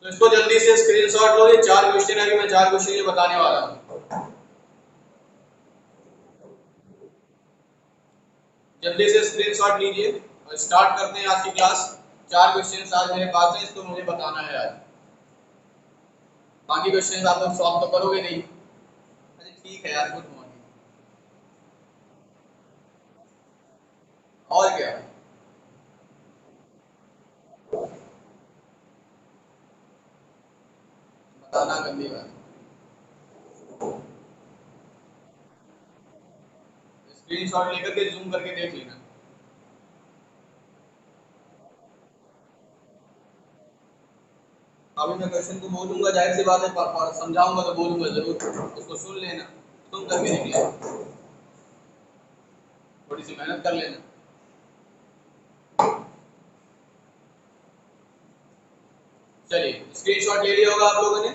तो इसको जल्दी से स्क्रीनशॉट लो। ये 4 क्वेश्चन है, अभी मैं 4 क्वेश्चन ये बताने वाला हूँ। जल्दी से स्क्रीनशॉट लीजिए और स्टार्ट करते हैं आज की क्लास। 4 क्वेश्चन आज मेरे पास है, इसको मुझे बताना है आज। बाकी क्वेश्चन आप लोग सॉल्व तो करोगे नहीं? अरे ठीक है यार, गुड मॉर्निंग। और क्या, बताना गंदी बात। स्क्रीनशॉट लेकर के जूम करके देख लेना। अभी मैं क्वेश्चन को बोलूंगा, जाहिर सी बात है, समझाऊंगा तो बोलूंगा जरूर, उसको सुन लेना, सुन करके निकले, थोड़ी सी मेहनत कर लेना। चलिए, स्क्रीनशॉट ले लिया होगा आप लोगों ने।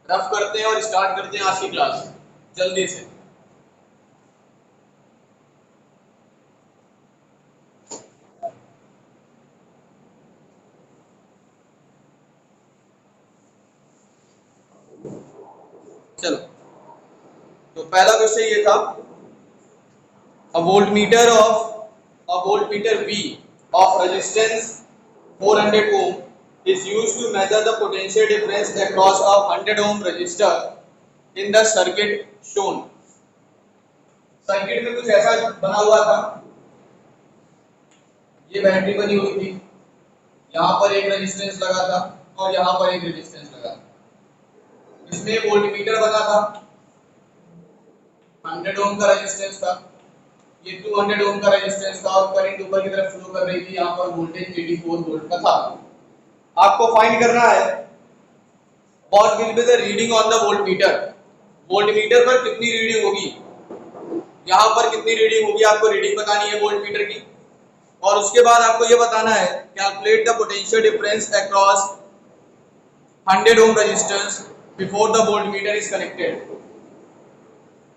रफ करते हैं और स्टार्ट करते हैं आज की क्लास जल्दी से। चलो, तो पहला क्वेश्चन ये था, a voltmeter V of resistance 400 ohm is used to measure the potential difference across a 100 ohm resistor in the circuit shown। Circuit में कुछ ऐसा बना हुआ था, ये बैटरी बनी हुई थी, यहाँ पर एक रेजिस्टेंस लगा था और यहाँ पर एक रेजिस्टेंस लगा था। इसमें वोल्टमीटर बना था, 100 ओम का रेजिस्टेंस था, ये 200 ओम का रेजिस्टेंस था और करंट ऊपर की तरफ फ्लो कर रही थी। यहाँ पर वोल्टेज 84 वोल्ट का था। आपको फाइंड करना है what will be the reading on the voltmeter. Voltmeter पर कितनी रीडिंग होगी, यहाँ पर कितनी रीडिंग होगी, आपको रीडिंग बतानी है वोल्टमीटर की। और उसके बाद आपको ये बताना है calculate the potential difference across 100 ohm resistance before the voltmeter is connected.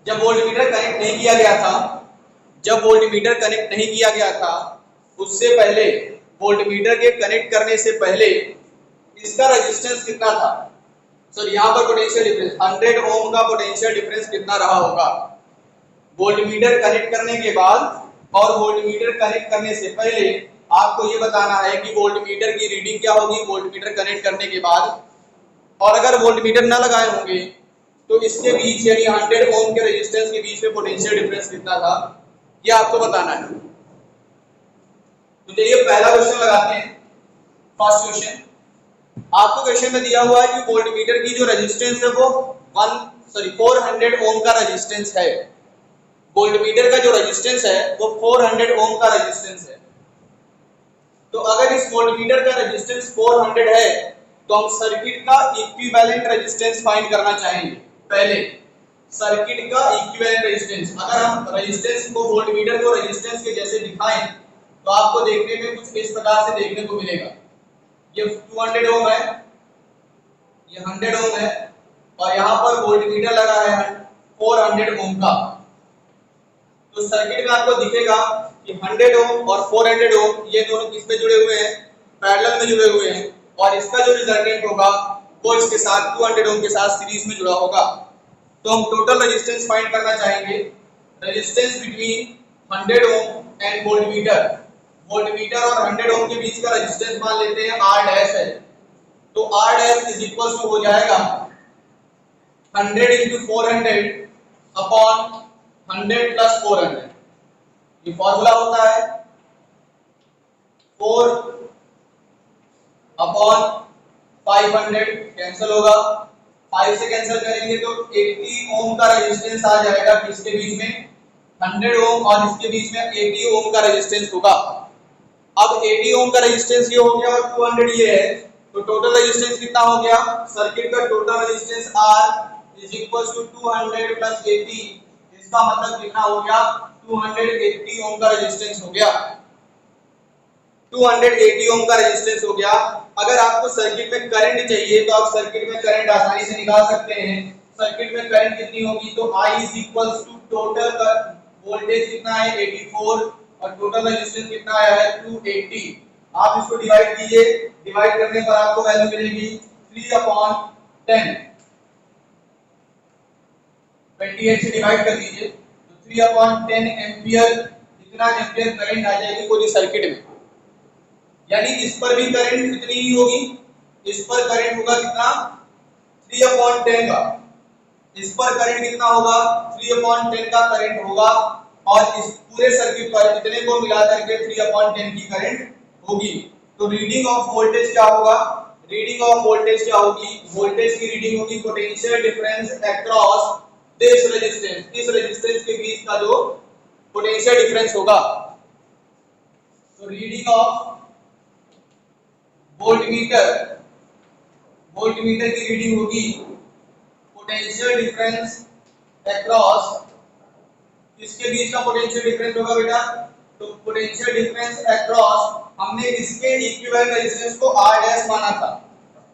जब वोल्टमीटर कनेक्ट नहीं किया गया था, जब वोल्टमीटर कनेक्ट नहीं किया गया था उससे पहले, वोल्टमीटर के कनेक्ट करने से पहले इसका रेजिस्टेंस कितना था। सर यहाँ पर पोटेंशियल डिफरेंस 100 ओम का पोटेंशियल डिफरेंस कितना रहा होगा वोल्टमीटर कनेक्ट करने के बाद और वोल्टमीटर कनेक्ट करने से पहले। आपको ये बताना है कि वोल्टमीटर की रीडिंग क्या होगी वोल्टमीटर कनेक्ट करने के बाद, और अगर वोल्टमीटर ना लगाए होंगे तो इसके बीच यानी 100 ओम के रेजिस्टेंस के बीच में पोटेंशियल डिफरेंस कितना था, ये आपको बताना है। तो चलिए पहला क्वेश्चन लगाते हैं। फर्स्ट क्वेश्चन आपको क्वेश्चन में दिया हुआ है कि वोल्टमीटर की जो रेजिस्टेंस है वो 400 ओम का रेजिस्टेंस है। वोल्टमीटर का जो रेजिस्टेंस है वो 400 ओम का रेजिस्टेंस है। तो अगर इस वोल्टमीटर का रेजिस्टेंस 400 है तो हम सर्किट का इक्विवेलेंट रेजिस्टेंस फाइंड करना चाहेंगे। पहले सर्किट का इक्विवेलेंट रेजिस्टेंस, अगर हम रेजिस्टेंस को वोल्टमीटर को रेजिस्टेंस के जैसे दिखाएं तो आपको देखने में कुछ इस प्रकार से देखने को मिलेगा। ये 200 ओम है, ये 100 ओम है और यहाँ पर वोल्टमीटर लगा है 400 ओम का। तो सर्किट में आपको दिखेगा कि 100 ओम और 400 ओम ये दोनों किस में जुड़े हुए हैं, पैरेलल में जुड़े हुए हैं, और इसका जो रिजल्टेंट होगा वो इसके साथ 200 ओम के साथ सीरीज में जुड़ा होगा। तो हम टोटल रेजिस्टेंस फाइंड करना चाहेंगे, resistance between 100 ohm and voltmeter. Voltmeter और 100 ओम के बीच का रेजिस्टेंस मान लेते हैं R डैश है। तो R dash is equal to हो जाएगा 100 into 400 अपॉन 100 प्लस 400। ये फॉर्मूला होता है 4 अपॉन 500, कैंसिल होगा, 5 से कैंसिल करेंगे तो 80 ओम का रेजिस्टेंस आ जाएगा। किसके बीच में, 100 ओम और इसके बीच में 80 ओम का रेजिस्टेंस होगा। अब 80 ओम का रेजिस्टेंस ये हो गया और 200 ये है, तो टोटल रेजिस्टेंस कितना हो गया, सर्किट का total resistance R is equal to 200 plus 80। इसका मतलब कितना हो गया, 280 ओम का रेजिस्टेंस हो गया। 280 ओम का रेजिस्टेंस हो गया। अगर आपको सर्किट में करंट चाहिए तो आप सर्किट में करंट आसानी से निकाल सकते हैं। सर्किट में करंट कितनी होगी, तो I is equal to total voltage कितना है 84 और टोटल रेजिस्टेंस कितना आया है 280। आप इसको डिवाइड कीजिए, डिवाइड करने पर आपको वैल्यू मिलेगी 3/10, 28 से डिवाइड कर दीजिए तो 3/10 एम्पियर, इतना एम्पियर करंट आ जाएगी पूरी सर्किट में। यानी इस पर भी करंट कितनी ही होगी, इस पर करंट होगा कितना 3/10 का, इस पर करंट कितना होगा 3/10 का करंट होगा, और इस पूरे सर्किट पर इतने को मिला करके 3/10 की करंट होगी। तो रीडिंग ऑफ वोल्टेज क्या होगा, रीडिंग ऑफ वोल्टेज क्या होगी, वोल्टेज की रीडिंग होगी potential difference across this resistance, इस रेजिस्टेंस के बीच का जो पोटेंशियल डिफरेंस होगा। तो रीडिंग ऑफ वोल्टमीटर, वोल्टमीटर की रीडिंग होगी पोटेंशियल डिफरेंस अक्रॉस, इसके बीच का पोटेंशियल डिफरेंस होगा बेटा, तो पोटेंशियल डिफरेंस अक्रॉस, हमने इसके इक्विवेलेंट रेजिस्टेंस को R डैश माना था,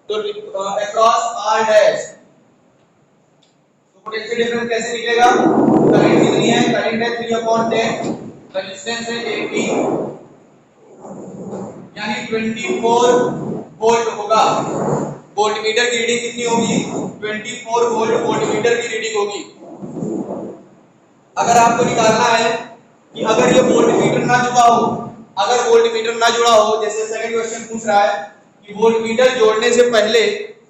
तो अक्रॉस R डैश, तो पोटेंशियल डिफरेंस कैसे निकलेगा, करंट कितनी है, करंट है 3/10, रेजिस्टेंस है 80, यानी 24 वोल्ट होगा। वोल्टमीटर की रीडिंग कितनी होगी, 24 वोल्ट वोल्टमीटर की रीडिंग होगी। अगर आपको निकालना है कि अगर ये वोल्टमीटर ना जुड़ा हो, अगर वोल्टमीटर ना जुड़ा हो, जैसे सेकंड क्वेश्चन पूछ रहा है कि वोल्टमीटर जोड़ने से पहले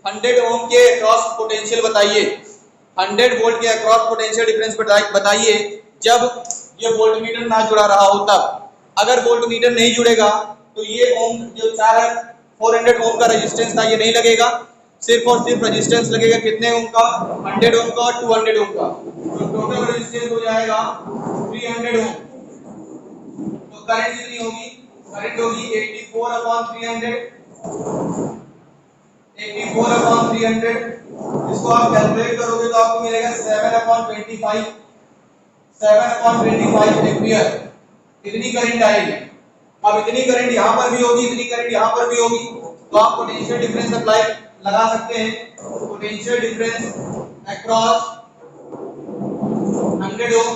100 ओम के अक्रॉस पोटेंशियल बताइए, 100 वोल्ट के अक्रॉस पोटेंशियल डिफरेंस बताइए जब ये वोल्टमीटर ना जुड़ा रहा हो तब। अगर वोल्टमीटर नहीं जुड़ेगा तो ये ओम जो 400 ओम का रेजिस्टेंस था ये नहीं लगेगा, सिर्फ और सिर्फ रेजिस्टेंस लगेगा कितने ओम का, 100 ओम का और 200 ओम का, तो टोटल रेजिस्टेंस हो जाएगा 300 ओम। तो करंट कितनी होगी, करंट होगी 84/300, 84/300, इसको आप कैलकुलेट करोगे तो आपको मिलेगा 7/25, 7/25 एम्पियर, इतनी करंट आएगी। अब इतनी करंट यहाँ पर भी होगी, इतनी करंट यहाँ पर भी होगी, तो आप पोटेंशियल डिफरेंस अप्लाई लगा सकते हैं, पोटेंशियल डिफरेंस अक्रॉस 100 ओम,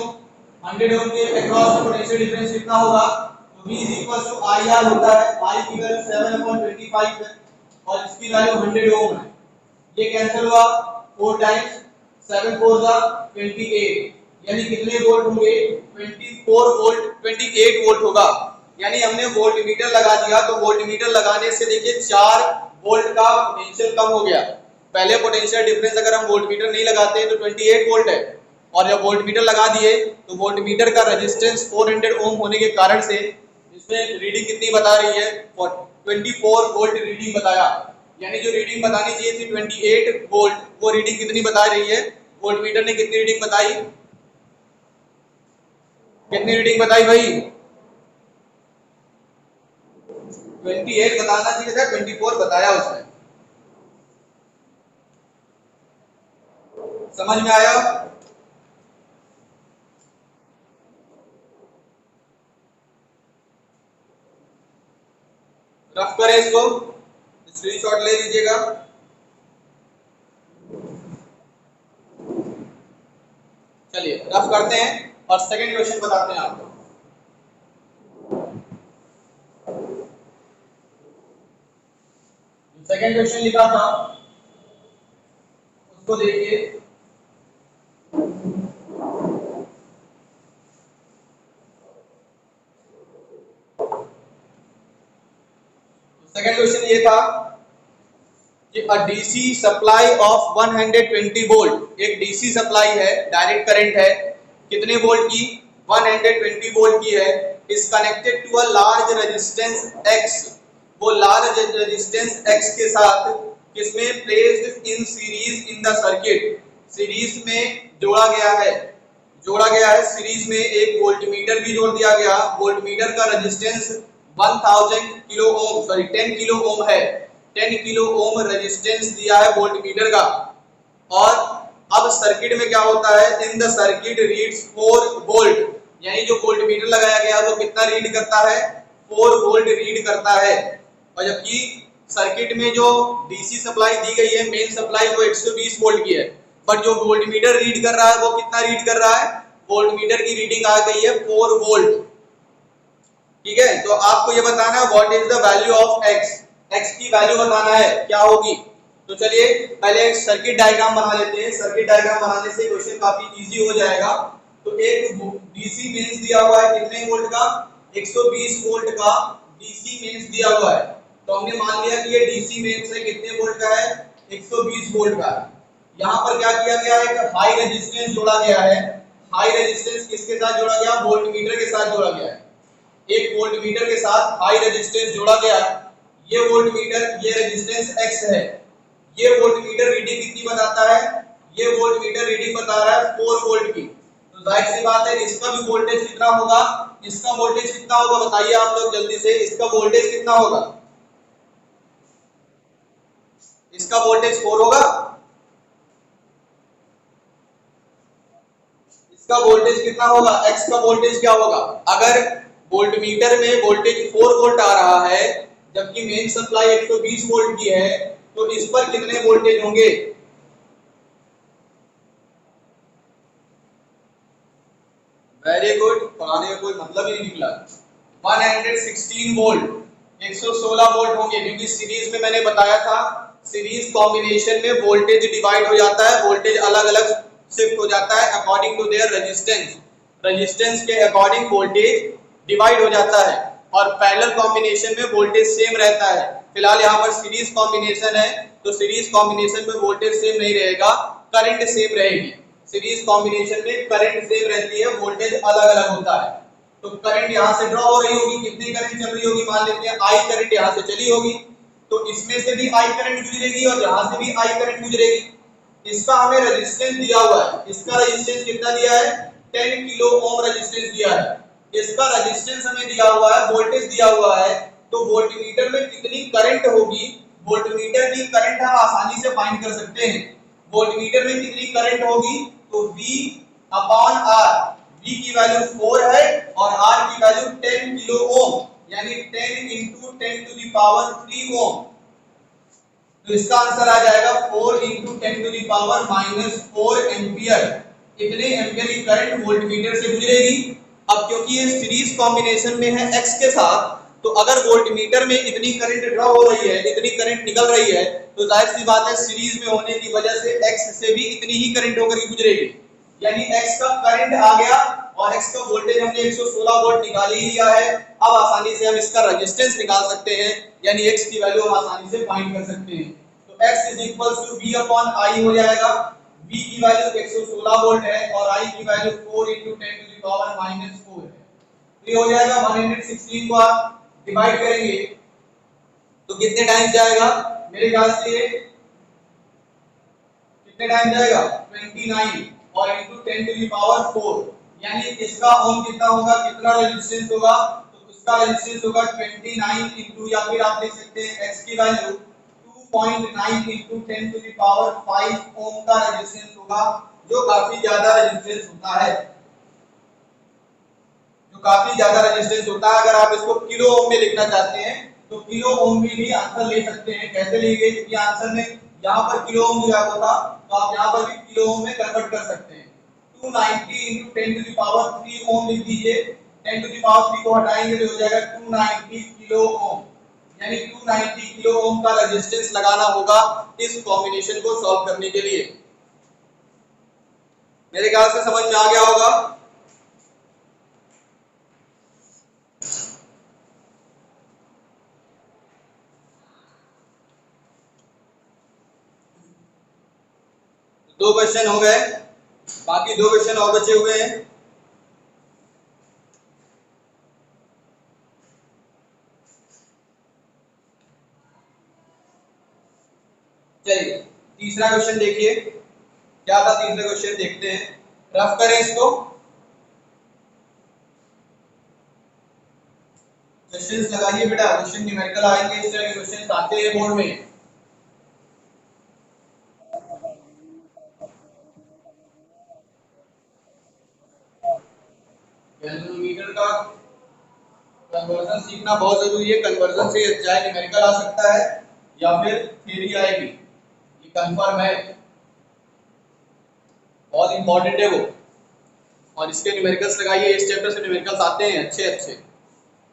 100 ओम के अक्रॉस में पोटेंशियल डिफरेंस कितना होगा, तो V IR होता है, I की वैल्यू 7/25 है और इसकी वैल्यू 100 ओम है, ये कैंसिल हुआ 4 टाइम्स 7 4 जा 28, यानी कितने वोल्ट होंगे 24 वोल्ट, 28 वोल्ट होगा। यानी हमने वोल्टमीटर लगा दिया, तो वोल्टमीटर लगाने से देखिए 4 वोल्ट का पोटेंशियल कम हो गया। पहले पोटेंशियल डिफरेंस अगर हम वोल्टमीटर नहीं लगाते तो 28 वोल्ट है, और जब वोल्टमीटर लगा दिए तो वोल्टमीटर का रेजिस्टेंस 400 ओम होने के कारण से इसमें रीडिंग कितनी बता रही है, 24 वोल्ट रीडिंग बताया। यानी जो रीडिंग बतानी चाहिए थी 28 वोल्ट, वो रीडिंग कितनी बता रही है, वोल्टमीटर ने कितनी रीडिंग बताई, कितनी रीडिंग बताई भाई, 28 बताना चाहिए था, 24 बताया उसने। समझ में आया, रफ करें इसको, स्क्रीनशॉट ले लीजिएगा। चलिए रफ करते हैं और सेकंड क्वेश्चन बताते हैं आपको। सेकंड क्वेश्चन लिखा था उसको देखिए, सेकंड क्वेश्चन ये था कि a DC supply of 120 volt, एक डीसी सप्लाई है, डायरेक्ट करंट है, कितने वोल्ट की, 120 वोल्ट की है, is connected to a large resistance X, वो लार्ज रेजिस्टेंस X के साथ किसमें placed in series in the circuit, series में जोड़ा गया है, जोड़ा गया है सीरीज में, एक वोल्टमीटर भी जोड़ दिया गया, वोल्टमीटर का resistance 1000 kilo ohm, sorry 10 kilo ohm है, 10 किलो ओम रेजिस्टेंस दिया है वोल्टमीटर का। और अब सर्किट में क्या होता है, इन द सर्किट रीड्स 4 वोल्ट, यानी जो वोल्टमीटर लगाया गया वो कितना रीड करता है, 4 वोल्ट रीड करता है। और जबकि सर्किट में जो डीसी सप्लाई दी गई है, मेन सप्लाई वो 120 वोल्ट की है, बट जो वोल्टमीटर रीड कर रहा है वो कितना रीड कर रहा है, वोल्टमीटर की रीडिंग आ गई है 4 वोल्ट। ठीक है, तो आपको ये बताना है what is the value of x, x की वैल्यू बताना है क्या होगी, तो चलिए पहले एक सर्किट डायग्राम बना लेते हैं। सर्किट डायग्राम बनाने से क्वेश्चन काफी इजी हो जाएगा। तो एक डीसी मेंस दिया हुआ है कितने वोल्ट का, 120 वोल्ट का डीसी मेंस दिया हुआ है। तो हमने मान लिया कि ये डीसी मेंस है कितने वोल्ट का है, 120 वोल्ट का है। यहाँ पर क्या किया गया है, एक हाई रेजिस्टेंस जोड़ा गया है। हाई रेजिस्टेंस किसके साथ जोड़ा गया, वोल्टमीटर के साथ जोड़ा गया है। एक वोल्टमीटर के साथ हाई रेजिस्टेंस जोड़ा गया। ये वोल्टमीटर, ये रेजिस्टेंस X है। ये वोल्टमीटर रीडिंग कितनी बताता है, ये वोल्टमीटर रीडिंग बता रहा है 4 वोल्ट की। तो जाहिर सी बात है इसका भी वोल्टेज कितना होगा, इसका वोल्टेज कितना होगा बताइए आप लोग जल्दी से, इसका वोल्टेज कितना होगा, इसका वोल्टेज 4 होगा, इसका वोल्टेज कितना होगा, X का वोल्टेज क्या होगा। अगर वोल्टमीटर में वोल्टेज 4 वोल्ट आ रहा है जबकि मेन सप्लाई 120 वोल्ट की है, तो इस पर कितने वोल्टेज होंगे, वेरी गुड, पढ़ाने का कोई मतलब ही नहीं निकला। 116 वोल्ट, 116 वोल्ट होंगे, क्योंकि सीरीज में मैंने बताया था सीरीज कॉम्बिनेशन में वोल्टेज डिवाइड हो जाता है, वोल्टेज अलग अलग शिफ्ट हो जाता है according to their resistance. Resistance के अकॉर्डिंग वोल्टेज डिवाइड हो जाता है, और पैरेलल कॉम्बिनेशन में वोल्टेज सेम रहता है। फिलहाल यहाँ पर सीरीज कॉम्बिनेशन है, तो सीरीज कॉम्बिनेशन में वोल्टेज सेम नहीं रहेगा, करंट सेम रहेगी। सीरीज कॉम्बिनेशन में करंट सेम रहती है, वोल्टेज अलग अलग होता है। तो करंट यहाँ से ड्रॉ हो रही होगी, कितनी करंट चल रही होगी, मान लेते हैं आई करंट यहाँ से चली होगी, तो इसमें से भी आई करंट गुजरेगी और यहाँ से भी आई करंट गुजरेगी। इसका हमें रेजिस्टेंस दिया हुआ है, इसका रेजिस्टेंस कितना दिया है, 10 किलो ओम रेजिस्टेंस दिया है। इसका रेजिस्टेंस हमें दिया हुआ है, वोल्टेज दिया हुआ है, तो वोल्टमीटर में कितनी करंट होगी, वोल्टमीटर की करंट हम आसानी से फाइंड कर सकते हैं। वोल्टमीटर में कितनी करंट होगी, तो V अपॉन R, V की वैल्यू 4 है और R की वैल्यू 10 किलो ओम, यानी 10 into 10 to the power 3 ओम। तो इसका आंसर आ जाएगा 4 into 10 to the power -4 ampere. इतने एम्पियर की करंट वोल्टमीटर से गुजरेगी। अब क्योंकि ये सीरीज कॉम्बिनेशन में है X के साथ, तो अगर वोल्टमीटर में इतनी करंट ड्रॉ हो रही है, इतनी करंट निकल रही है, तो जाहिर सी बात है सीरीज में होने की वजह से X से भी इतनी ही करंट होकर के गुजरेगी। यानी X का करंट आ गया और X का वोल्टेज हमने 116 वोल्ट निकाल ही लिया है। अब आसानी से हम इसका रेजिस्टेंस निकाल सकते हैं, यानी X की वैल्यू हम आसानी से फाइंड कर सकते हैं। तो X is equal to V upon I हो जाएगा। V की वैल्यू 116 वोल्ट है और I की value 4 into 10 to the power -4 है। तो ये हो जाएगा 116 को आप डिवाइड करेंगे तो कितने टाइम जाएगा, मेरे ख्याल से ये कितने टाइम जाएगा 29 और इनटू 10 टू द पावर 4, यानी इसका ओम कितना होगा, कितना रेजिस्टेंस होगा, तो इसका रेजिस्टेंस होगा 29 इनटू, या फिर आप लिख सकते हैं x की value 2.9 into 10 to the power 5 ohm का रेजिस्टेंस होगा, जो काफी ज्यादा रेजिस्टेंस होता है, जो काफी ज्यादा रेजिस्टेंस होता है। अगर आप इसको किलो ओम में लिखना चाहते हैं तो किलो ओम में भी आंसर ले सकते हैं। कैसे लिखेंगे, क्योंकि आंसर में यहाँ पर किलो ओम दिया हुआ था, तो आप यहाँ पर भी किलो ओम में कन्वर्ट कर सकते हैं। 290 into 10 to the power 3 ओम लिख दीजिए, 10 to the power 3 को हटाएंगे तो हो जाएगा 290 किलो ओम, यानी 290 किलो ओम का रेजिस्टेंस लगाना होगा इस कॉम्बिनेशन को सॉल्व करने के लिए। मेरे ख्याल से समझ में आ गया होगा। दो क्वेश्चन हो गए, बाकी दो क्वेश्चन और बचे हुए हैं। चलिए तीसरा क्वेश्चन देखिए, क्या था तीसरा क्वेश्चन, देखते हैं, रफ करें इसको। क्वेश्चंस लगाइए बेटा, क्वेश्चन न्यूमेरिकल आएंगे, इस तरह के क्वेश्चन आते हैं बोर्ड में। कैलकुलेटर का कन्वर्जन सीखना बहुत जरूरी है। कन्वर्जन से चाहे न्यूमेरिकल आ सकता है या फिर थ्योरी आएगी, ये कंफर्म है, बहुत इंपॉर्टेंट है वो। और इसके न्यूमेरिकल्स लगाइए, इस चैप्टर से न्यूमेरिकल्स आते हैं अच्छे अच्छे।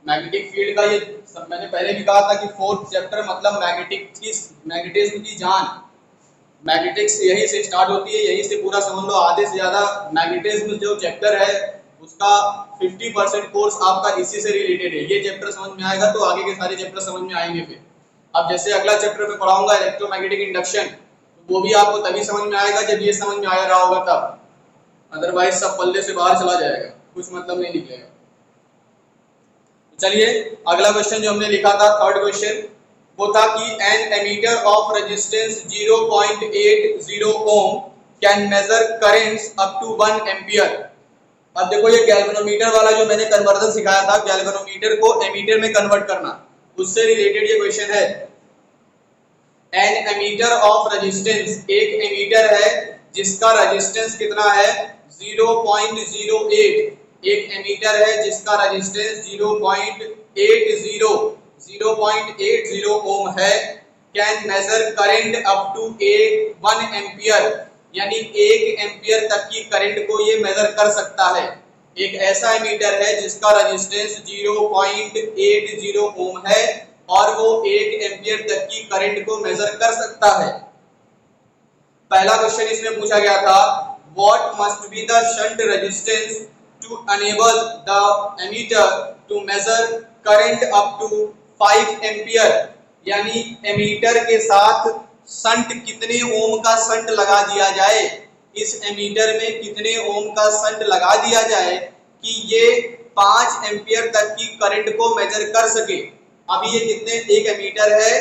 मैग्नेटिक फील्ड का ये सब मैंने पहले भी कहा था कि फोर्थ चैप्टर मतलब मैग्नेटिज्म की जान, मैग्नेटिक्स यहीं से स्टार्ट होती है, यहीं से पूरा समझ लो आधे से ज्यादा मैग्नेटिज्म जो चैप्टर है उसका 50% कोर्स आपका इसी से रिलेटेड है। ये चैप्टर समझ में आएगा तो आगे के सारे चैप्टर समझ में आएंगे। फिर अब जैसे अगला चैप्टर में पढ़ाऊंगा इलेक्ट्रोमैग्नेटिक इंडक्शन, तो वो भी आपको तभी समझ में आएगा जब ये समझ में आ रहा होगा तब, अदरवाइज सब पल्ले से बाहर चला जाएगा, कुछ मतलब नहीं निकलेगा। चलिए अगला क्वेश्चन जो हमने लिखा था, थर्ड क्वेश्चन, वो था कि an ammeter of resistance 0.80 ohm can measure currents up to 1 ampere. अब देखो ये गैल्वेनोमीटर वाला जो मैंने कन्वर्जन सिखाया था, गैल्वेनोमीटर को एमीटर में कन्वर्ट करना, उससे रिलेटेड ये क्वेश्चन है। एन एमीटर ऑफ रेजिस्टेंस, एक एमीटर है जिसका रेजिस्टेंस कितना है 0.08, एक एमीटर है जिसका रेजिस्टेंस 0.80 ओम है, can measure current up to 1 ampere, यानी 1 एम्पियर तक की करंट को ये मेजर कर सकता है। एक ऐसा एमीटर है जिसका रेजिस्टेंस 0.80 ओम है और वो 1 एम्पियर तक की करंट को मेजर कर सकता है। पहला क्वेश्चन इसमें पूछा गया था, what must be the shunt resistance to enable the emitter to measure current up to 5 ampere, यानी एमीटर के साथ शंट कितने ओम का शंट लगा दिया जाए, इस एमीटर में कितने ओम का शंट लगा दिया जाए कि ये 5 एम्पियर तक की करंट को मेजर कर सके। अभी ये एक एमीटर है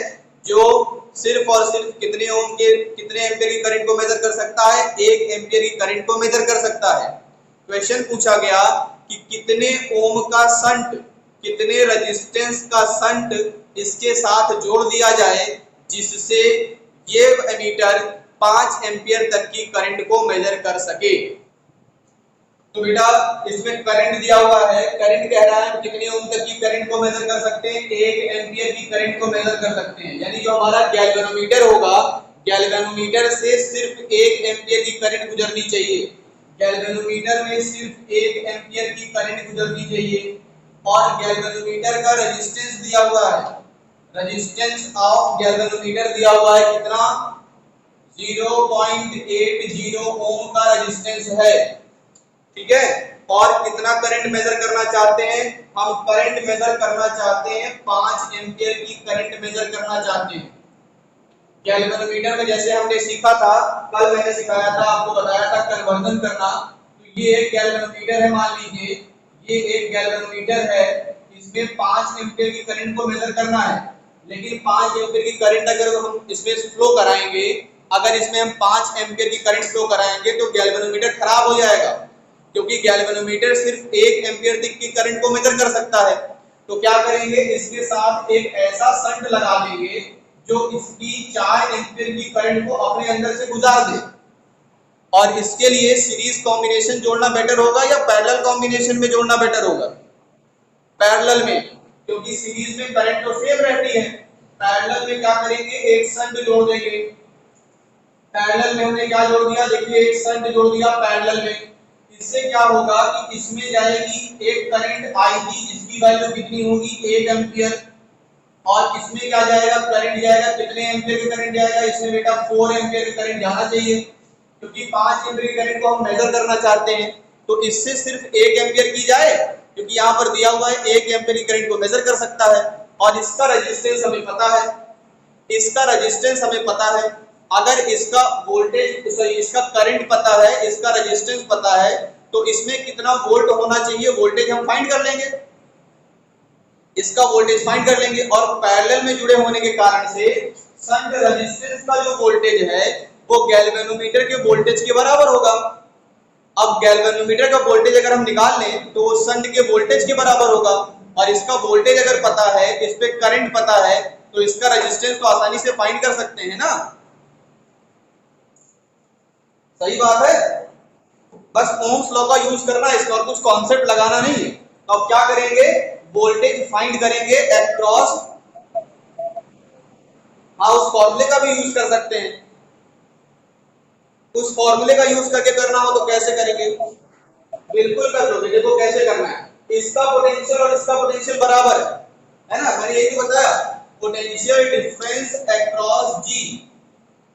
जो सिर्फ और सिर्फ कितने एम्पियर की करंट को मेजर कर सकता है, 1 एम्पियर की करंट को मेजर कर सकता है। क्वेश्चन पूछा गया कि कितने ओम का शंट, कितने रेजिस्टेंस का शंट इसके साथ जोड़ दिया जाए जिससे ये एमीटर 5 एम्पियर तक की करंट को मेजर कर सके। तो बेटा इसमें करंट दिया हुआ है, करंट कह रहा है कितने ओम तक की करंट को मेजर कर सकते हैं, 1 एम्पियर की करंट को मेजर कर सकते हैं। यानी जो हमारा गैल्वेनोमीटर होगा, गैल्वेनोमीटर से सिर्फ 1 एम्पियर की करंट गुजरनी चाहिए, गैल्वेनोमीटर में सिर्फ 1 एम्पियर की करंट गुजरनी चाहिए। और गैल्वेनोमीटर का रेजिस्टेंस दिया हुआ है, रेजिस्टेंस ऑफ गैल्वेनोमीटर दिया हुआ है कितना 0.80 ओम का रेजिस्टेंस है, ठीक है। और कितना करंट मेजर करना चाहते हैं, हम करंट मेजर करना चाहते हैं 5 एम्पियर की करंट मेजर करना चाहते हैं। गैल्वेनोमीटर में जैसे हमने सीखा था, कल मैंने सिखाया था, आपको बताया था कन्वर्जन करना। तो ये एक गैल्वेनोमीटर है, मान लीजिए ये एक गैल्वेनोमीटर है, इसमें 5 एम्पियर की करंट को मेजर करना है। लेकिन 5 एम्पियर की करंट अगर हम इसमें फ्लो कराएंगे, अगर इसमें हम 5 एम्पियर की करंट फ्लो कराएंगे तो गैल्वेनोमीटर खराब हो जाएगा, क्योंकि गैल्वेनोमीटर सिर्फ 1 एम्पियर तक की करंट को मेजर कर सकता है। तो क्या करेंगे, इसके साथ एक ऐसा शंट लगा देंगे जो इसकी 4 एम्पियर की करंट को अपने अंदर से गुजार दे। और इसके लिए सीरीज कॉम्बिनेशन जोड़ना बेटर होगा या पैरेलल कॉम्बिनेशन में जोड़ना बेटर होगा, पैरेलल में, क्योंकि सीरीज में करंट तो सेम रहती है। पैरेलल में क्या करेंगे, एक शंट जोड़ देंगे। पैरेलल में हमने क्या जोड़ दिया, देखिए एक शंट जोड़ दिया पैरेलल में। इससे क्या होगा कि इसमें जाएगी एक करंट आएगी जिसकी वैल्यू कितनी होगी 1 एम्पियर, और इसमें क्या जाएगा, करंट जाएगा कितने एम्पियर का करंट जाएगा, इसमें बेटा 4 एम्पियर का करंट जाना चाहिए, क्योंकि 5 एम्पियर की करंट को हम मेजर करना चाहते हैं। तो इससे सिर्फ 1 एम्पियर की जाए, क्योंकि यहाँ पर दिया हुआ है 1 एम्पियर की करंट को मेजर कर सकता है। और इसका रेजिस्टेंस हमें पता है, इसका रेजिस्टेंस हमें पता है। अगर इसका वोल्टेज सॉरी इसका करंट पता है, इसका रेजिस्टेंस पता है, तो इसमें कितना वोल्ट होना चाहिए, वोल्टेज हम फाइंड कर लेंगे, इसका वोल्टेज फाइंड कर लेंगे। और पैरेलल में जुड़े होने के कारण से शंट रेजिस्टेंस का जो वोल्टेज है वो गैल्वेनोमीटर के वोल्टेज के बराबर होगा। अब गैल्वेनोमीटर का वोल्टेज अगर हम निकाल लें तो वो शंट के वोल्टेज के बराबर होगा, और इसका वोल्टेज अगर पता है, इस पे करंट पता है, तो इसका रेजिस्टेंस तो आसानी से फाइंड कर सकते हैं ना। सही बात है, बस ओम्स लॉ का यूज करना है, इसका और कुछ कॉन्सेप्ट लगाना नहीं है। तो अब क्या करेंगे, वोल्टेज फाइंड करेंगे अक्रॉस, हाँ उस फॉर्मूले का भी यूज कर सकते हैं। उस फॉर्मूले का यूज करके करना हो तो कैसे करेंगे, बिल्कुल कर लोगे। देखो कैसे करना है, इसका पोटेंशियल और इसका पोटेंशियल बराबर है ना, मैंने यही बताया, potential difference across G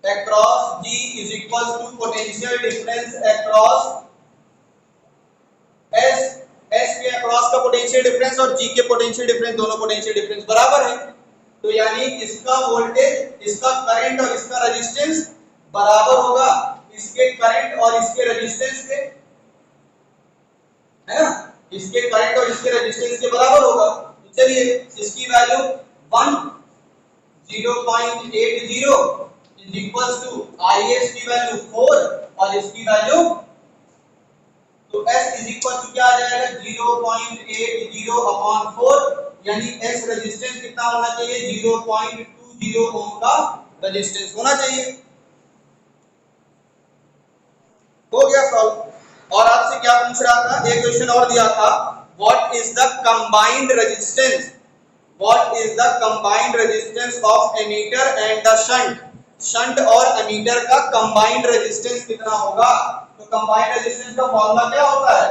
across G is equals to potential difference across S, S के अक्रॉस का पोटेंशियल डिफरेंस और G के पोटेंशियल डिफरेंस, दोनों पोटेंशियल डिफरेंस बराबर है। तो यानी इसका वोल्टेज, इसका करंट और इसका रेजिस्टेंस बराबर होगा इसके करंट और इसके रेजिस्टेंस के, है ना, इसके करंट और इसके रेजिस्टेंस के बराबर होगा। तो चलिए इसकी value 0.80 is equals to IS की वैल्यू 4 और इसकी वैल्यू, तो S इज इक्वल टू क्या आ जाएगा 0.80 अपॉन 4, यानी S रेजिस्टेंस कितना होना चाहिए 0.20 ओम का रेजिस्टेंस होना चाहिए। हो गया सॉल्व। और आपसे क्या पूछ रहा था, एक क्वेश्चन और दिया था, what is the combined resistance, what is the combined resistance of ammeter and the shunt, shunt और एमीटर का कंबाइंड रेजिस्टेंस कितना होगा। तो कंबाइंड रेजिस्टेंस का फॉर्मूला क्या होता है,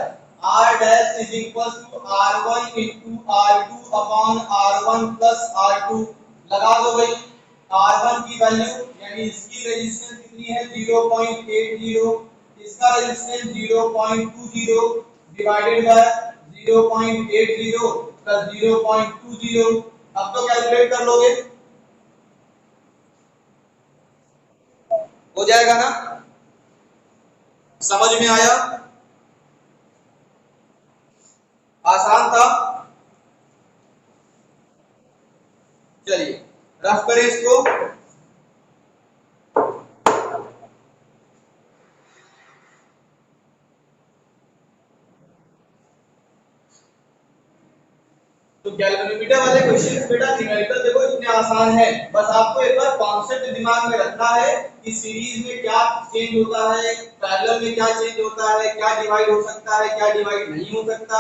R dash is equal to R1 into R2 upon R1 plus R2। लगा दो भाई, R1 की वैल्यू यानी इसकी रेजिस्टेंस कितनी है 0.80, इसका रेजिस्टेंस 0.20 डिवाइडेड बाय 0.80 प्लस 0.20। अब तो कैलकुलेट कर लोगे, हो जाएगा ना, समझ में आया, आसान था। चलिए रफ करें इसको। तो गैल्वेनोमीटर वाले क्वेश्चन बेटा न्यूमेरिकल देखो इतने आसान है, बस आपको एक बार कॉन्सेप्ट दिमाग में रखना है कि सीरीज में क्या चेंज होता है, पैरेलल में क्या चेंज होता है, क्या डिवाइड हो सकता है, क्या डिवाइड नहीं हो सकता।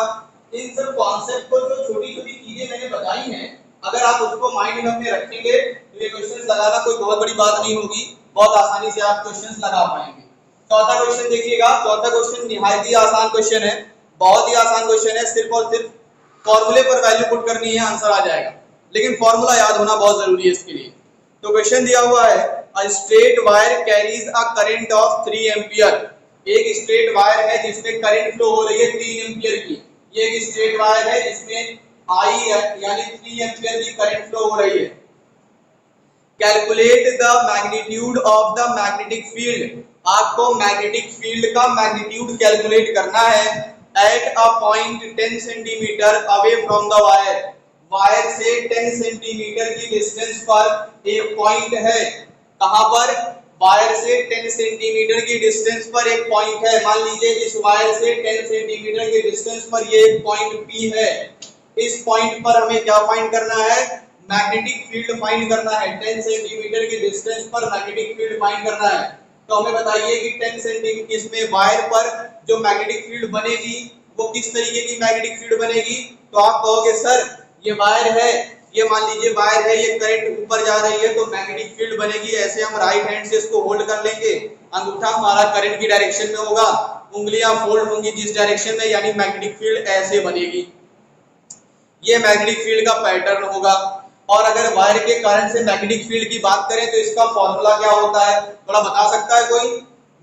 इन सब कॉन्सेप्ट को, जो छोटी-छोटी चीजें मैंने बताई हैं, अगर आप उसको माइंड में अपने रखेंगे तो ये क्वेश्चंस लगाना कोई बहुत बड़ी बात नहीं होगी, बहुत आसानी से आप क्वेश्चंस लगा पाएंगे। चौथा क्वेश्चन देखिएगा, चौथा क्वेश्चन निहायत ही आसान क्वेश्चन है, बहुत ही आसान क्वेश्चन है, सिर्फ और सिर्फ फॉर्मूले पर वैल्यू पुट करनी है, आंसर आ जाएगा, लेकिन फॉर्मूला याद होना बहुत जरूरी है इसके लिए। तो क्वेश्चन दिया हुआ है, a straight wire carries a current of 3 ampere, एक स्ट्रेट वायर है जिसमें करंट फ्लो हो रही है 3 एंपियर की, ये एक स्ट्रेट वायर है जिसमें I यानी 3 एंपियर की करंट फ्लो हो रही है। Calculate the magnitude of the magnetic field, आपको मैग्नेटिक फील्ड का मैग्नीट्यूड कैलकुलेट करना है at a point 10 centimetre away from the wire, wire से 10 सेंटीमीटर की डिस्टेंस पर एक पॉइंट है, कहां पर, वायर से 10 सेंटीमीटर की डिस्टेंस पर एक पॉइंट है, मान लीजिए इस वायर से 10 सेंटीमीटर की डिस्टेंस पर ये एक पॉइंट P है, इस पॉइंट पर हमें क्या फाइंड करना है, मैग्नेटिक फील्ड फाइंड करना है, 10 सेंटीमीटर की डिस्टेंस पर मैग्नेटिक फील्ड फाइंड करना है। तो हमें बताइए कि 10 सेंटीमीटर इसमें वायर पर जो मैग्नेटिक फील्ड बनेगी वो किस तरीके की मैग्नेटिक फील्ड बनेगी। तो आप कहोगे सर ये वायर है, ये मान लीजिए वायर है, ये करंट ऊपर जा रही है तो मैग्नेटिक फील्ड बनेगी ऐसे, हम राइट हैंड से इसको होल्ड कर लेंगे, अंगूठा हमारा करंट की डायरेक्शन में होगा, उंगलियां फोल्ड होंगी जिस डायरेक्शन में, यानी मैग्नेटिक फील्ड ऐसे बनेगी, ये मैग्नेटिक फील्ड का पैटर्न होगा। और अगर वायर के करंट से मैग्नेटिक फील्ड की बात करें तो इसका फॉर्मूला क्या होता है, थोड़ा बता सकता है कोई,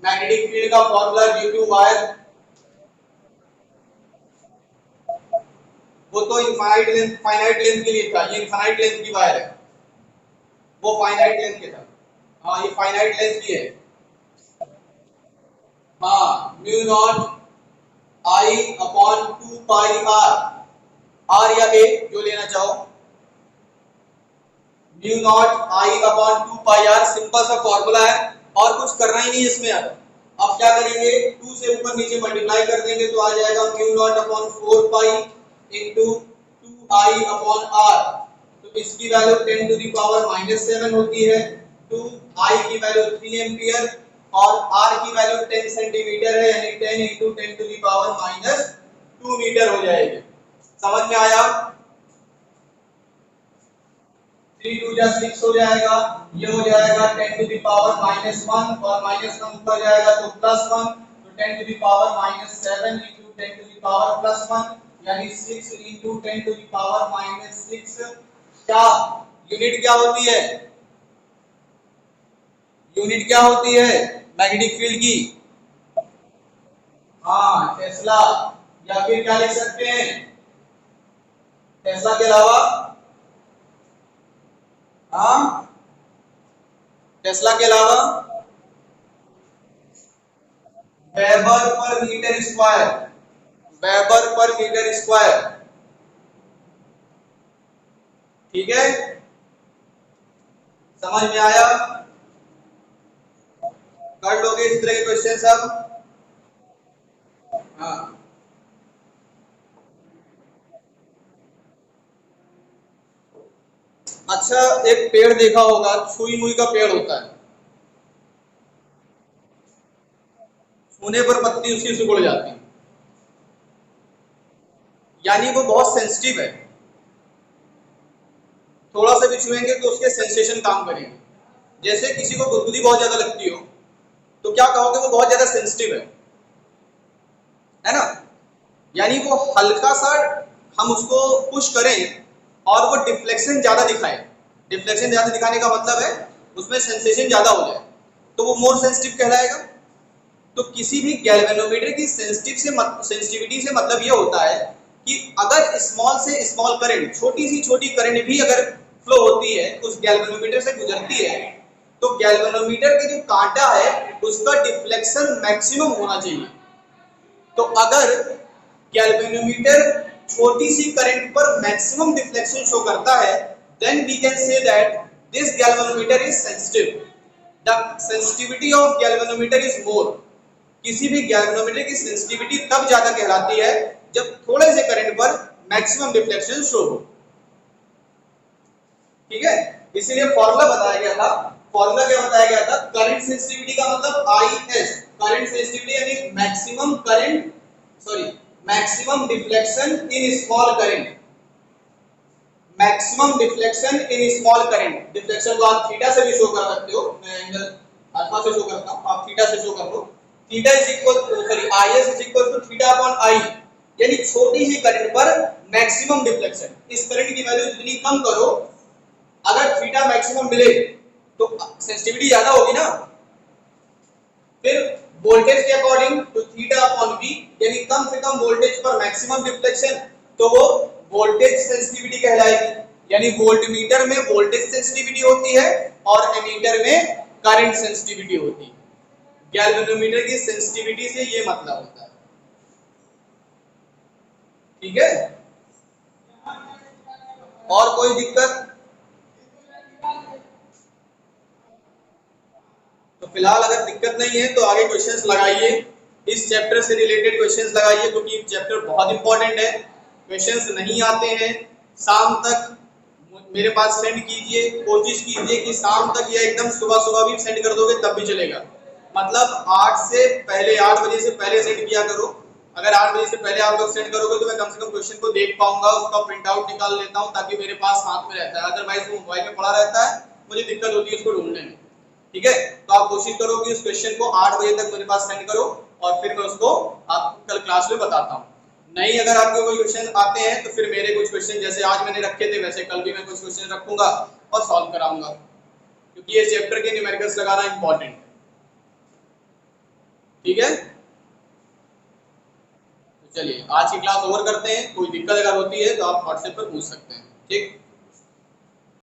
मैग्नेटिक फील्ड का फॉर्मूला ड्यू टू वायर, वो तो फाइनाइट लेंथ के लिए था, ये इनफाइनाइट लेंथ की वायर है, वो फाइनाइट लेंथ के था, हाँ ये फाइनाइट लेंथ की है, हाँ mu naught I upon 2 pi R या A जो लेना चाहो, mu naught I upon 2 pi R, simple सा फॉर्मूला है और कुछ करना ही नहीं इसमें। अब क्या करेंगे, 2 से ऊपर नीचे मल्टीप्लाई कर देंगे तो आ जाएगा म्यू नॉट अपॉन 4 पाई इनटू 2I अपॉन R, तो इसकी वैल्यू 10 टू द पावर -7 होती है, 2I की वैल्यू 3 एंपियर और R की वैल्यू 10 सेंटीमीटर है, यानी 10 into 10 to the power -2 metre हो जाएगी। समझ में आया, 3 2 जा 6 हो जाएगा, ये हो जाएगा 10 टू द पावर -1 और -1 ऊपर जाएगा तो +1, तो 10 to the power -7 into 10 to the power +1, यानी 6 into 10 टू द पावर -6, क्या यूनिट क्या होती है, यूनिट क्या होती है मैग्नेटिक फील्ड की? हाँ टेस्ला, या फिर क्या लिख सकते हैं टेस्ला के अलावा? हाँ टेस्ला के अलावा weber per metre square, weber per metre square. ठीक है, समझ में आया? कर लोगे इस तरह के क्वेश्चन सब? हाँ अच्छा, एक पेड़ देखा होगा, छुई मुई का पेड़ होता है, छूने पर पत्ती उसकी सिकुड़ जाती है, यानी वो बहुत सेंसिटिव है, थोड़ा सा भी छुएंगे तो उसके सेंसेशन काम करेंगे। जैसे किसी को गुदगुदी बहुत ज्यादा लगती हो तो क्या कहोगे, वो बहुत ज्यादा सेंसिटिव है ना? यानी वो हल्का सा हम उसको पुश करें और वो डिफ्लेक्शन ज्यादा दिखाए, डिफ्लेक्शन ज्यादा दिखाने का मतलब है उसमें सेंसेशन ज्यादा हो जाए, तो वो मोर सेंसिटिव कहलाएगा। तो किसी भी गैल्वेनोमीटर की सेंसिटिविटी से मतलब ये होता है कि अगर स्मॉल से स्मॉल करंट, छोटी सी छोटी करंट भी अगर फ्लो होती है उस गैल्वेनोमीटर से गुजरती है, तो गैल्वेनोमीटर के जो कांटा है उसका डिफ्लेक्शन मैक्सिमम होना चाहिए। तो अगर गैल्वेनोमीटर छोटी सी करंट पर मैक्सिमम डिफ्लेक्शन शो करता है, then we can say that this galvanometer is sensitive. The sensitivity of galvanometer is more. किसी भी गैल्वेनोमीटर की सेंसिटिविटी तब ज्यादा कहलाती है जब थोड़े से करंट पर मैक्सिमम डिफ्लेक्शन शो हो। ठीक है, इसीलिए फॉर्मूला बताया गया था। फॉर्मूला क्या बताया गया था? करंट सेंसिटिविटी का मतलब IS, करंट सेंसिटिविटी यानी maximum current, sorry maximum deflection in small current, maximum deflection in small current. Deflection को आप थीटा से भी शो कर सकते हो, मैं एंगल अल्फा से शो करता हूं, आप थीटा से शो कर लो। Theta is equal to, sorry IS is equal to theta upon I, यानी छोटी सी करंट पर मैक्सिमम डिफ्लेक्शन। इस करंट की वैल्यू जितनी कम करो, अगर थीटा मैक्सिमम मिले तो सेंसिटिविटी ज्यादा होगी ना। फिर वोल्टेज के according to theta upon V, यानी कम से कम वोल्टेज पर मैक्सिमम डिफ्लेक्शन, तो वो वोल्टेज सेंसिटिविटी कहलाएगी। यानी वोल्टमीटर में वोल्टेज सेंसिटिविटी होती है और एमीटर में करंट सेंसिटिविटी होती है। गैल्वेनोमीटर की सेंसिटिविटी से ये मतलब होता है। ठीक है, और कोई दिक्कत? तो फिलहाल अगर दिक्कत नहीं है तो आगे क्वेश्चंस लगाइए, इस चैप्टर से रिलेटेड क्वेश्चंस लगाइए, क्योंकि चैप्टर बहुत इंपॉर्टेंट है। क्वेश्चंस नहीं आते हैं शाम तक मेरे पास सेंड कीजिए, कोशिश कीजिए कि शाम तक या एकदम सुबह सुबह भी सेंड कर दोगे तब भी चलेगा। मतलब 8 से पहले, 8 बजे से पहले सेंड किया करो। अगर 8 बजे से पहले आप लोग सेंड करोगे तो मैं कम से कम क्वेश्चन को देख पाऊंगा, उसका प्रिंट आउट निकाल लेता हूं ताकि मेरे पास हाथ में रहता है। अदरवाइज वो मोबाइल में पड़ा रहता है, मुझे दिक्कत होती है उसको ढूंढने में। ठीक है, तो आप कोशिश करो कि उस क्वेश्चन को 8 बजे तक मेरे पास सेंड करो और फिर मैं उसको आपको कल क्लास में बताता हूँ। नहीं अगर आपके कोई क्वेश्चन आते हैं तो फिर मेरे कुछ क्वेश्चन जैसे आज मैंने रखे थे वैसे कल भी मैं कुछ क्वेश्चन रखूंगा और सॉल्व कराऊंगा, क्योंकि ये चैप्टर के न्यूमेरिकल्स लगाना इंपॉर्टेंट है। ठीक है, तो चलिए आज की क्लास ओवर करते हैं। कोई दिक्कत अगर होती है तो आप व्हाट्सएप पर पूछ सकते हैं। ठीक।